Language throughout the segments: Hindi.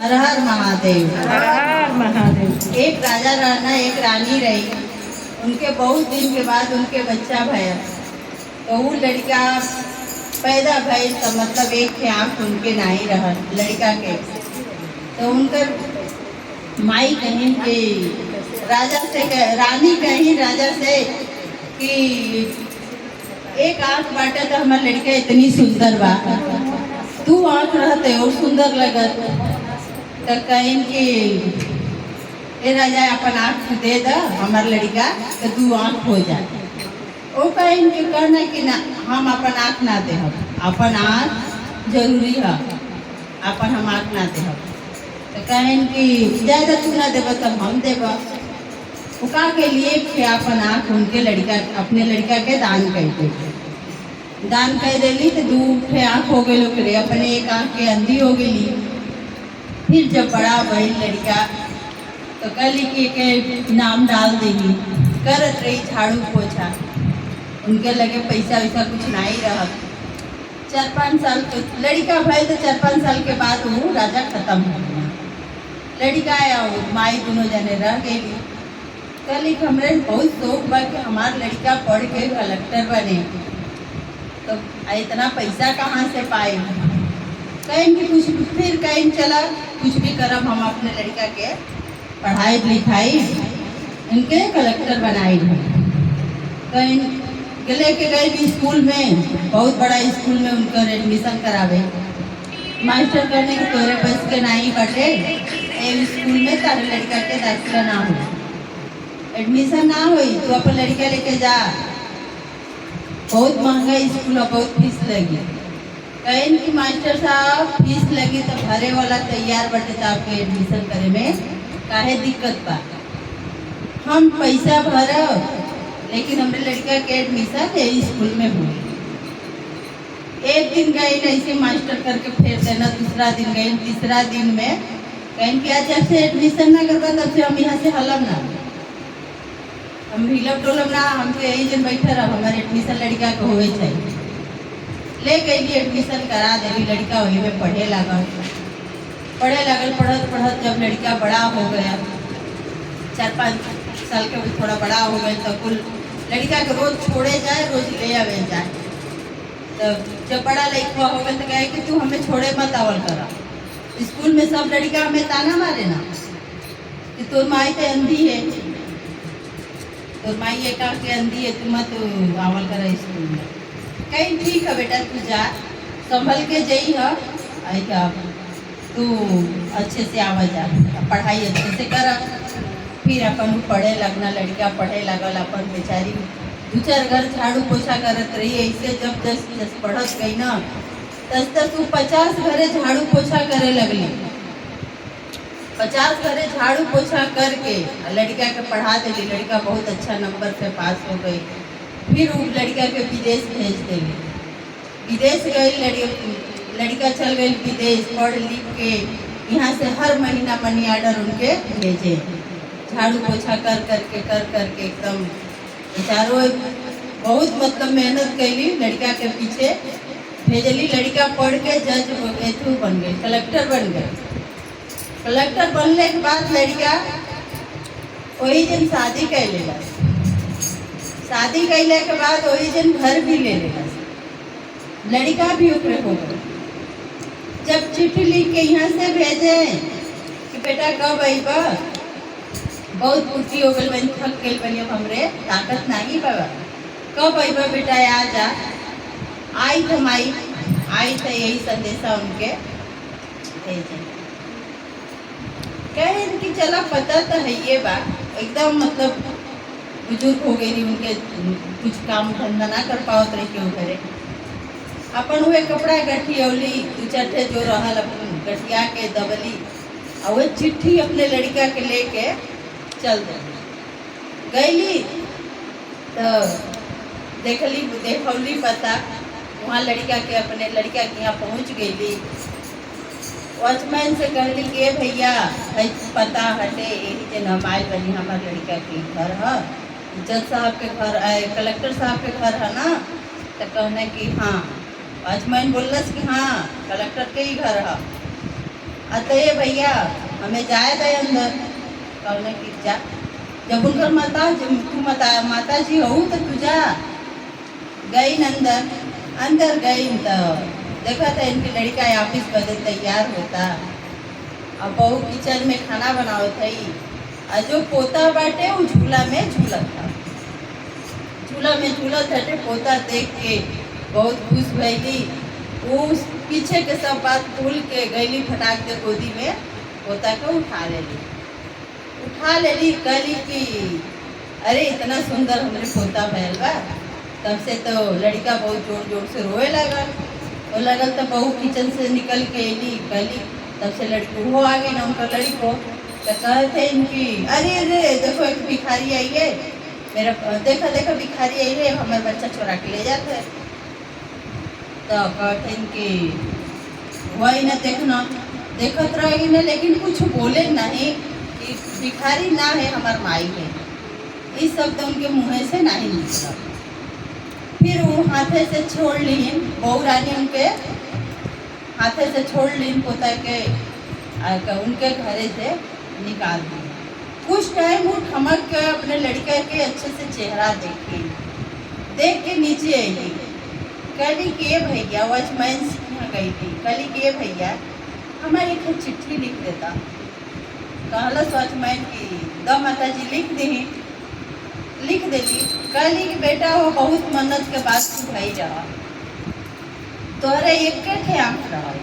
हर हर महादेव। हर हर महादेव। एक राजा रहना एक रानी रही, उनके बहुत दिन के बाद उनके बच्चा भया, तो वो लड़का पैदा भई तो मतलब एक के आँख उनके नहीं रहा लड़का के, तो उनकर माई कहीं कि राजा से रानी कहीं राजा से कि एक आँख बाटे तो हमार लड़का इतनी सुंदर बा, तू आँख रहते और सुंदर लगत, तो कहीं कि ए राजा अपन आँख दे द हमार लड़का तो तू आँख हो जा। वो कहीं के कहना कि ना हम अपन आँख ना दे, अपन आँख जरूरी है, अपन हम आँख ना दे, तो कहें कि ज़्यादा तू ना देव तब हम देव। उका के लिए कि अपन आँख उनके लड़का अपने लड़का के दान कर दे, दान कर देली तो दू ठे आँख हो गई लोग, अपने एक आँख के अंधी हो गई। फिर जब बड़ा भई लड़का तो कहली कि के नाम डाल देगी, करत रही झाड़ू पोछा, उनके लगे पैसा वैसा कुछ नहीं रहा। 4-5 साल तो लड़का भाई तो 4-5 साल के बाद वो राजा खत्म हो गया, लड़का आया वो माई दोनों जने रह गई। कहली कि हमरे बहुत शौक बा कि हमार लड़का पढ़ के कलेक्टर बने, तो इतना पैसा कहाँ से पाए, कहीं कि कुछ फिर कहीं चला कुछ भी करब हम अपने लड़का के पढ़ाई लिखाई इनके कलेक्टर बनाई। कहीं लेके गए भी स्कूल में, बहुत बड़ा स्कूल में उनका एडमिशन करावे, मास्टर करने के तोरे बस के नहीं बटे, स्कूल में तारे लड़का के दाखिला ना हो, एडमिशन ना हुई तो अपन लड़का लेके जा, बहुत महंगा स्कूल है, बहुत फीस लगी। कहीं कि मास्टर साहब फीस लगी तो भरे वाला तैयार बटे, तो आपके एडमिशन करे में काहे दिक्कत बा, हम पैसा भरो लेकिन हमारे लड़का के एडमिशन यही स्कूल में हुई। एक दिन गई ऐसे मास्टर करके फेर देना, दूसरा दिन गई, तीसरा दिन में कहीं कि आज जब से एडमिशन ना करवा तब से हम यहाँ से हलम ना, हम हिलब डोलब ना, हम तो यही दिन बैठे रह, हमारे एडमिशन लड़का के हुए चाहिए। ले गई एडमिशन करा देली, लड़का वही में पढ़े लागल, पढ़त पढ़त जब लड़का बड़ा हो गया, 4-5 साल के थोड़ा बड़ा हो गए, तो कुल लड़का के रोज छोड़े जाए रोज ले आवे जाए। तो जब बड़ा लड़का हो गया तो कहे कि तू हमें छोड़े मत आवल करा, स्कूल में सब लड़का हमें ताना मारे ना कि तोर माई तो अंधी है, तोर माई एक आँख के अंधी है, तू मत आवल करा स्कूल में। कहीं ठीक है बेटा तू जा, संभल के जई है, आई क्या तू अच्छे से आवा जा, पढ़ाई अच्छे से कर। फिर अपन पढ़े लगना, लड़का पढ़े लगल, अपन बेचारी 2-4 घर झाड़ू पोछा करत रही। ऐसे जब जस पढ़त गई ना तस तू 50 घरे झाड़ू पोछा करे लगली, 50 घरे झाड़ू पोछा करके लड़का के पढ़ा देली, लड़का बहुत अच्छा नंबर से पास हो गई। फिर वो लड़का के विदेश भेज देली, विदेश गई लड़का चल गई विदेश, पढ़ लिख के यहाँ से हर महीना मनी ऑर्डर उनके भेजे, झाड़ू पोछा कर करके एकदम बेचारों बहुत मतलब मेहनत कैली, लड़का के पीछे भेजली। लड़का पढ़ के जज बन गए, कलेक्टर बन गए। कलेक्टर बनने के बाद लड़का वही दिन शादी कर लेगा, शादी कैले के बाद वही दिन घर भी ले लेगा, लड़का भी ऊपर हो गया। जब चिट्ठी लिख के यहाँ से भेजे कि बेटा कब आईबा, बहुत पुट्टी हो गई बनी, थक गई बनी, अब हमरे ताकत नहीं बाबा, कब आईबा बेटा आ जा। आई तो माई आई तो यही संदेशा उनके भेजे, कहे कि चला पता तो है ये बात, एकदम मतलब बुजुर्ग हो गई, उनके कुछ काम धंधा ना कर पाओ रही क्यों करे, अपन हुए कपड़ा गठियौली 2-4 ठे जो रहल अपन गठिया के दबली, और वह चिट्ठी अपने लड़का के लेके चल दे गईली। तो देखौली पता, वहाँ लड़का के अपने लड़का के यहाँ पहुँच गई। वॉचमैन से कहली कि भैया पता हटे यही दिन हम आए बनी, हमारे लड़का के घर है, जज साहब के घर कलेक्टर साहब के घर है ना, तो कहने कि हाँ, वॉचमैन बोलस कि हाँ कलेक्टर के ही घर है। अतः भैया हमें जाए थे अंदर कहने की जा जब उनकर माता जी हो तो तू जा गई अंदर अंदर गई तो देखा था इनकी लड़का ऑफिस बदे तैयार होता। अब बहू किचन में खाना बनाओ थी और जो पोता बाटे वो झूला में झूलत था। झूला में झूलत हटे पोता देख के बहुत खुश भैली। वो पीछे के सब बात भूल के गईली फटाक दे गोदी में पोता को उठा लेली कहली कि अरे इतना सुंदर हमारे पोता भैल बा। तब से तो लड़का बहुत जोर जोर से रोए लगल तो बहू किचन से निकल के अली कहली। तब से लड़की वो आ गई ना उनका लड़ी को तो कहते इनकी अरे अरे देखो एक भिखारी आई है मेरा देखा भिखारी आई है हमारे बच्चा चुरा के ले जाते है। तो कहते इनकी वही ना देखना देखत रहेगी ना लेकिन कुछ बोले नहीं कि भिखारी ना है हमार माई है। इस शब्द उनके मुँह से नहीं निकला। फिर वो हाथे से छोड़ लीन बहू रानी उनके हाथे से छोड़ लीन पोता के उनके घरे से निकाल दी। कुछ टाइम वो ठमक के अपने लड़के के अच्छे से चेहरा देख के नीचे आई। कहली के भैया वॉचमैन यहाँ गई थी। कहली के भैया हमारे एक चिट्ठी लिख देता। कहलस वॉचमैन की द माता जी लिख देली। कहली कि बेटा वो बहुत मन्नत के बाद तू भाई रहा तोहरे एक थे आँख रहा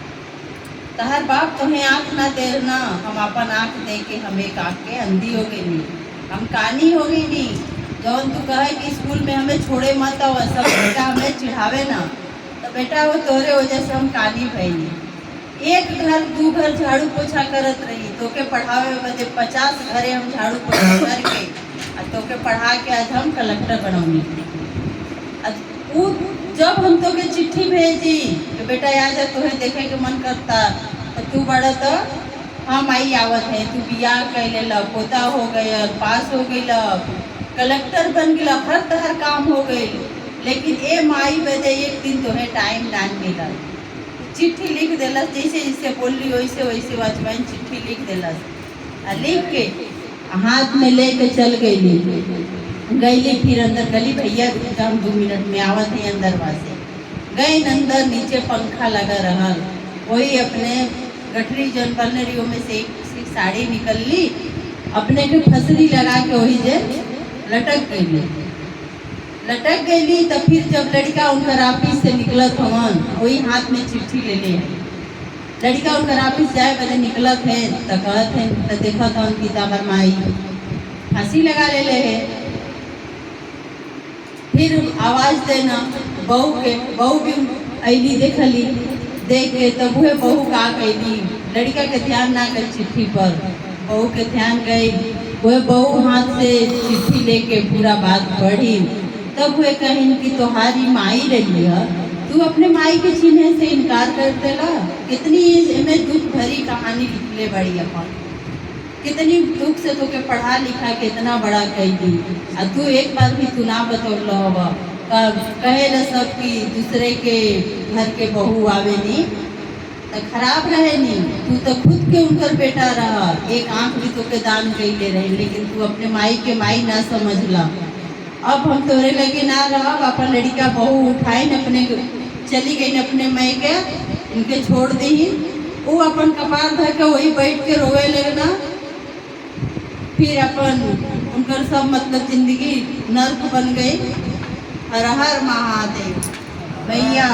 तहर बाप तुम्हें आँख ना दे ना हम अपन आँख दे के हम एक आँख के अंधी हो गई नहीं हम कानी हो गई नहीं। जौन तू कहे कि स्कूल में हमें छोड़े मत और सब बेटा हमें चिढ़ावे ना तो बेटा वो तोरे वजह से हम कानी भई। एक घर दू घर झाड़ू पोछा करत रही तो के पढ़ावे बदे 50 घरे हम झाड़ू पोछा करके तो के पढ़ा के आज हम कलेक्टर बनौनी। जब हम तो के चिट्ठी भेजी कि बेटा आ जा तुम्हें देखे के मन करता तो तू बड़ा तो हम आई आवत है तू बियाह कर ले पोता हो गया पास हो गई कलेक्टर बन गया हर तरह काम हो गई। लेकिन ए माई बदे एक दिन तुम्हें टाइम ना मिला। चिट्ठी लिख दिलस जैसे बोली वैसे वॉचमैन चिट्ठी लिख दिलस लिख के हाथ में लेके चल गईली। फिर अंदर गली भैया हम 2 मिनट में आवत है अंदर वासे गई अंदर नीचे पंखा लगा रहल वही अपने गठरी जन बलनरियों में से एक साड़ी निकल ली अपने के फसरी लगा के वही जे लटक गईली। तो फिर जब लड़का उनकर ऑफिस से निकलत हवन वही हाथ में चिट्ठी ले ले लड़का उनकर ऑफिस जाए बदे निकलत है तो कहत है तो देखा था उनकी ताबर माई फांसी लगा ले है। फिर आवाज देना बहू भी अली देखली देख के तब वह बहू का कैली लड़का के ध्यान ना कर चिट्ठी पर बहू के ध्यान गई। वह बहू हाथ से चिट्ठी लेके पूरा बात पढ़ी तब वह कहीं कि तुम्हारी माई रही है तू अपने माई के चिन्ह से इनकार कर देला। कितनी इसमें दुख भरी कहानी लिखले बड़ी अपन कितनी दुख से तो के पढ़ा लिखा के इतना बड़ा कह दी और तू एक बार भी तू ना बतौल हवा कहे न सब कि दूसरे के घर के बहू आवे नी तो खराब रहे नी तू तो खुद के उनकर बेटा रहा एक आँख भी तो के दान कैले रहे लेकिन तू अपने माई के माई ना समझला। अब हम तोरे लगे ना रहा अपन लड़का बहू उठाए न अपने चली गई न अपने माई के इनके छोड़ दी वो अपन कपार धर के वही बैठ के रोवे लगना। फिर अपन उनकर सब मतलब जिंदगी नर्क बन गई। हर हर महादेव भैया।